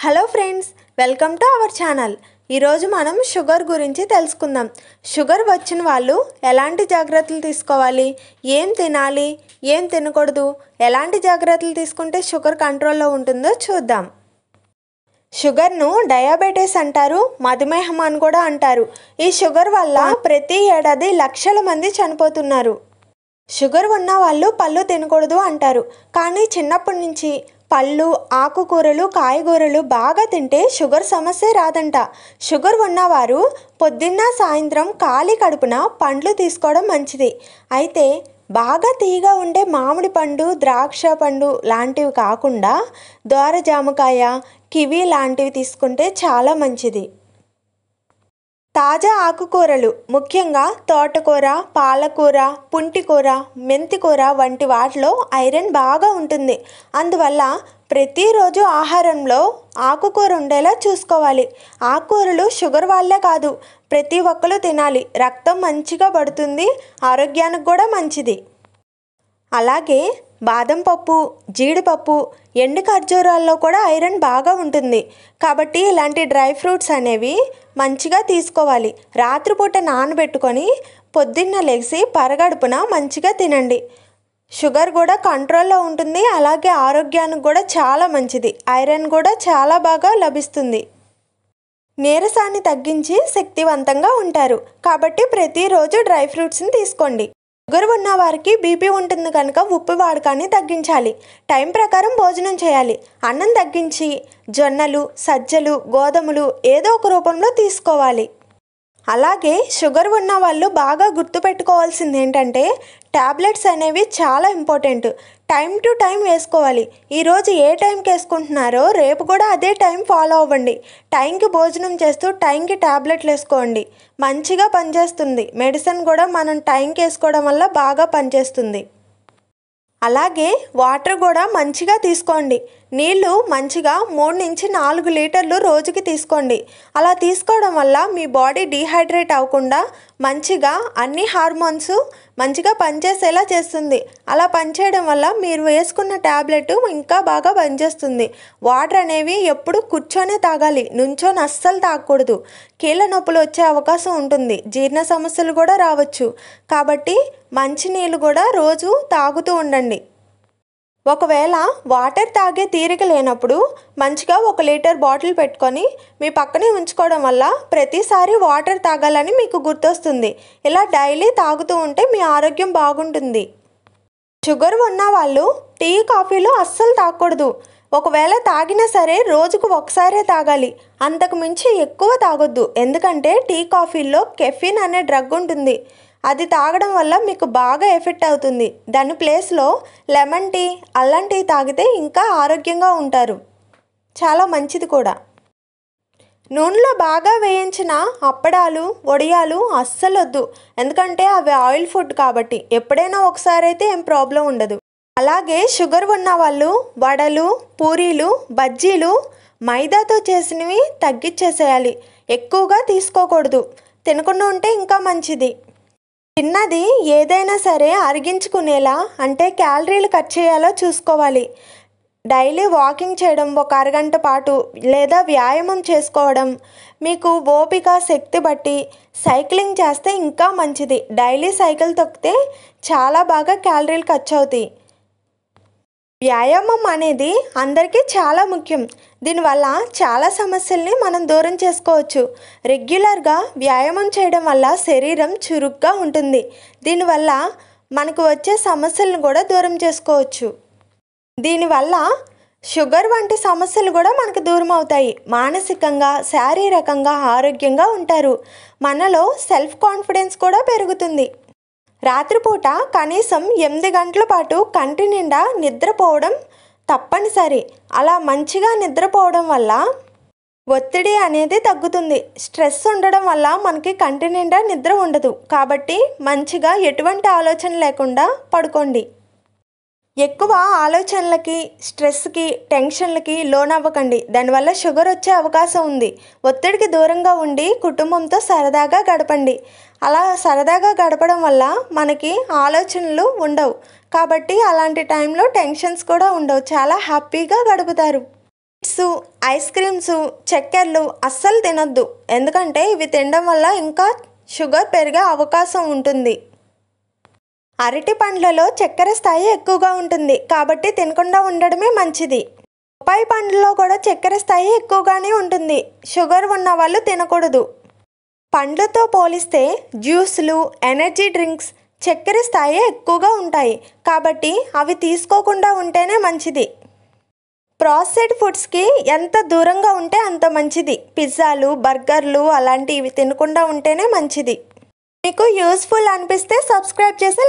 Hello friends, welcome to our channel. ఈరోజు మనం sugar గురించి తెలుసుకుందాం. షుగర్ వచ్చిన వాళ్ళు ఎలాంటి జాగ్రత్తలు తీసుకోవాలి, ఏం తినాలి, ఏం తినకూడదు, ఎలాంటి జాగ్రత్తలు తీసుకుంటే షుగర్ కంట్రోల్లో ఉంటుందో చూద్దాం. షుగర్ను డయాబెటీస్ అంటారు, మధుమేహం అని కూడా అంటారు. ఈ షుగర్ వల్ల ప్రతి ఏడాది లక్షల మంది చనిపోతున్నారు. షుగర్ ఉన్న వాళ్ళు పళ్ళు తినకూడదు అంటారు, కానీ చిన్నప్పటి నుంచి పళ్ళు, ఆకుకూరలు, కాయగూరలు బాగా తింటే షుగర్ సమస్య రాదంట. షుగర్ ఉన్నవారు పొద్దున్న సాయంత్రం ఖాళీ కడుపున పండ్లు తీసుకోవడం మంచిది. అయితే బాగా తీయగా ఉండే మామిడి పండు, ద్రాక్ష పండు లాంటివి కాకుండా దోర జామకాయ, కివి లాంటివి తీసుకుంటే చాలా మంచిది. తాజా ఆకుకూరలు, ముఖ్యంగా తోటకూర, పాలకూర, పుంటికూర, మెంతికూర వంటి వాటిలో ఐరన్ బాగా ఉంటుంది. అందువల్ల ప్రతిరోజు ఆహారంలో ఆకుకూర ఉండేలా చూసుకోవాలి. ఆకుకూరలు షుగర్ వాళ్ళే కాదు, ప్రతి ఒక్కరు తినాలి. రక్తం మంచిగా పడుతుంది, ఆరోగ్యానికి కూడా మంచిది. అలాగే బాదం పప్పు, జీడిపప్పు, ఎండు ఖర్జూరాల్లో కూడా ఐరన్ బాగా ఉంటుంది. కాబట్టి ఇలాంటి డ్రై ఫ్రూట్స్ అనేవి మంచిగా తీసుకోవాలి. రాత్రిపూట నానబెట్టుకొని పొద్దున్న లేచి పరగడుపున మంచిగా తినండి. షుగర్ కూడా కంట్రోల్లో ఉంటుంది. అలాగే ఆరోగ్యానికి కూడా చాలా మంచిది. ఐరన్ కూడా చాలా బాగా లభిస్తుంది. నీరసాన్ని తగ్గించి శక్తివంతంగా ఉంటారు. కాబట్టి ప్రతిరోజు డ్రై ఫ్రూట్స్ని తీసుకోండి. షుగర్ ఉన్న వారికి బీపీ ఉంటుంది కనుక ఉప్పు వాడకాన్ని తగ్గించాలి. టైం ప్రకారం భోజనం చేయాలి. అన్నం తగ్గించి జొన్నలు, సజ్జలు, గోధుమలు ఏదో ఒక రూపంలో తీసుకోవాలి. అలాగే షుగర్ ఉన్న వాళ్ళు బాగా గుర్తుపెట్టుకోవాల్సింది ఏంటంటే ట్యాబ్లెట్స్ అనేవి చాలా ఇంపార్టెంట్. టైం టు టైం వేసుకోవాలి. ఈరోజు ఏ టైంకి వేసుకుంటున్నారో రేపు కూడా అదే టైం ఫాలో అవ్వండి. టైంకి భోజనం చేస్తూ టైంకి ట్యాబ్లెట్లు వేసుకోండి. మంచిగా పనిచేస్తుంది. మెడిసిన్ కూడా మనం టైంకి వేసుకోవడం వల్ల బాగా పనిచేస్తుంది. అలాగే వాటర్ కూడా మంచిగా తీసుకోండి. నీళ్ళు మంచిగా 3 నుంచి 4 లీటర్లు రోజుకి తీసుకోండి. అలా తీసుకోవడం వల్ల మీ బాడీ డీహైడ్రేట్ అవ్వకుండా మంచిగా అన్ని హార్మోన్స్ మంచిగా పనిచేసేలా చేస్తుంది. అలా పనిచేయడం వల్ల మీరు వేసుకున్న ట్యాబ్లెట్ ఇంకా బాగా పనిచేస్తుంది. వాటర్ అనేవి ఎప్పుడు కూర్చొనే తాగాలి, నుంచొని అస్సలు తాగకూడదు. కీళ్ళ నొప్పులు వచ్చే అవకాశం ఉంటుంది. జీర్ణ సమస్యలు కూడా రావచ్చు. కాబట్టి మంచినీళ్ళు కూడా రోజు తాగుతూ ఉండండి. ఒకవేళ వాటర్ తాగే తీరిక లేనప్పుడు మంచిగా 1 లీటర్ బాటిల్ పెట్టుకొని మీ పక్కనే ఉంచుకోవడం వల్ల ప్రతిసారి వాటర్ తాగాలని మీకు గుర్తొస్తుంది. ఇలా డైలీ తాగుతూ ఉంటే మీ ఆరోగ్యం బాగుంటుంది. షుగర్ ఉన్న వాళ్ళు టీ, కాఫీలు అస్సలు తాగకూడదు. ఒకవేళ తాగినా సరే రోజుకు ఒకసారే తాగాలి. అంతకు మించి ఎక్కువ తాగొద్దు. ఎందుకంటే టీ, కాఫీల్లో కెఫిన్ అనే డ్రగ్ ఉంటుంది. అది తాగడం వల్ల మీకు బాగా ఎఫెక్ట్ అవుతుంది. దాని ప్లేస్లో లెమన్ టీ, అల్లం టీ తాగితే ఇంకా ఆరోగ్యంగా ఉంటారు. చాలా మంచిది కూడా. నూనెలో బాగా వేయించిన అప్పడాలు, వడియాలు అస్సలు వద్దు. ఎందుకంటే అవి ఆయిల్ ఫుడ్ కాబట్టి ఎప్పుడైనా ఒకసారి అయితే ఏం ప్రాబ్లం ఉండదు. అలాగే షుగర్ ఉన్న వాళ్ళు వడలు, పూరీలు, బజ్జీలు మైదాతో చేసినవి తగ్గించేసేయాలి. ఎక్కువగా తీసుకోకూడదు. తినకుండా ఉంటే ఇంకా మంచిది. తిన్నది ఏదైనా సరే అరిగించుకునేలా, అంటే క్యాలరీలు కట్ చేయాలో చూసుకోవాలి. డైలీ వాకింగ్ చేయడం 1 అరగంట పాటు లేదా వ్యాయామం చేసుకోవడం, మీకు ఓపిక శక్తి బట్టి సైక్లింగ్ చేస్తే ఇంకా మంచిది. డైలీ సైకిల్ తొక్కితే చాలా బాగా క్యాలరీలు ఖర్చు అవుతాయి. వ్యాయామం అనేది అందరికీ చాలా ముఖ్యం. దీనివల్ల చాలా సమస్యల్ని మనం దూరం చేసుకోవచ్చు. రెగ్యులర్గా వ్యాయామం చేయడం వల్ల శరీరం చురుగ్గా ఉంటుంది. దీనివల్ల మనకు వచ్చే సమస్యలను కూడా దూరం చేసుకోవచ్చు. దీనివల్ల షుగర్ వంటి సమస్యలు కూడా మనకు దూరం అవుతాయి. మానసికంగా, శారీరకంగా ఆరోగ్యంగా ఉంటారు. మనలో సెల్ఫ్ కాన్ఫిడెన్స్ కూడా పెరుగుతుంది. రాత్రిపూట కనీసం 8 గంటల పాటు కంటి నిండా నిద్రపోవడం తప్పనిసరి. అలా మంచిగా నిద్రపోవడం వల్ల ఒత్తిడి అనేది తగ్గుతుంది. స్ట్రెస్ ఉండడం వల్ల మనకి కంటి నిండా నిద్ర ఉండదు. కాబట్టి మంచిగా ఎటువంటి ఆలోచన లేకుండా పడుకోండి. ఎక్కువ ఆలోచనలకి, స్ట్రెస్కి, టెన్షన్లకి లోనవ్వకండి. దానివల్ల షుగర్ వచ్చే అవకాశం ఉంది. ఒత్తిడికి దూరంగా ఉండి కుటుంబంతో సరదాగా గడపండి. అలా సరదాగా గడపడం వల్ల మనకి ఆలోచనలు ఉండవు. కాబట్టి అలాంటి టైంలో టెన్షన్స్ కూడా ఉండవు. చాలా హ్యాపీగా గడుపుతారు. స్వీట్స్, ఐస్ క్రీమ్స్, చక్కెరలు అస్సలు తినొద్దు. ఎందుకంటే ఇవి తినడం వల్ల ఇంకా షుగర్ పెరిగే అవకాశం ఉంటుంది. అరటి పండ్లలో చక్కెర స్థాయి ఎక్కువగా ఉంటుంది కాబట్టి తినకుండా ఉండడమే మంచిది. బొప్పాయి పండ్లలో కూడా చక్కెర స్థాయి ఎక్కువగానే ఉంటుంది. షుగర్ ఉన్న వాళ్ళు తినకూడదు. పండ్లతో పోలిస్తే జ్యూసులు, ఎనర్జీ డ్రింక్స్ చక్కెర స్థాయి ఎక్కువగా ఉంటాయి కాబట్టి అవి తీసుకోకుండా ఉంటేనే మంచిది. ప్రాసెస్డ్ ఫుడ్స్కి ఎంత దూరంగా ఉంటే అంత మంచిది. పిజ్జాలు, బర్గర్లు అలాంటివి తినకుండా ఉంటేనే మంచిది. మీకు యూస్ఫుల్ అనిపిస్తే సబ్స్క్రైబ్ చేసి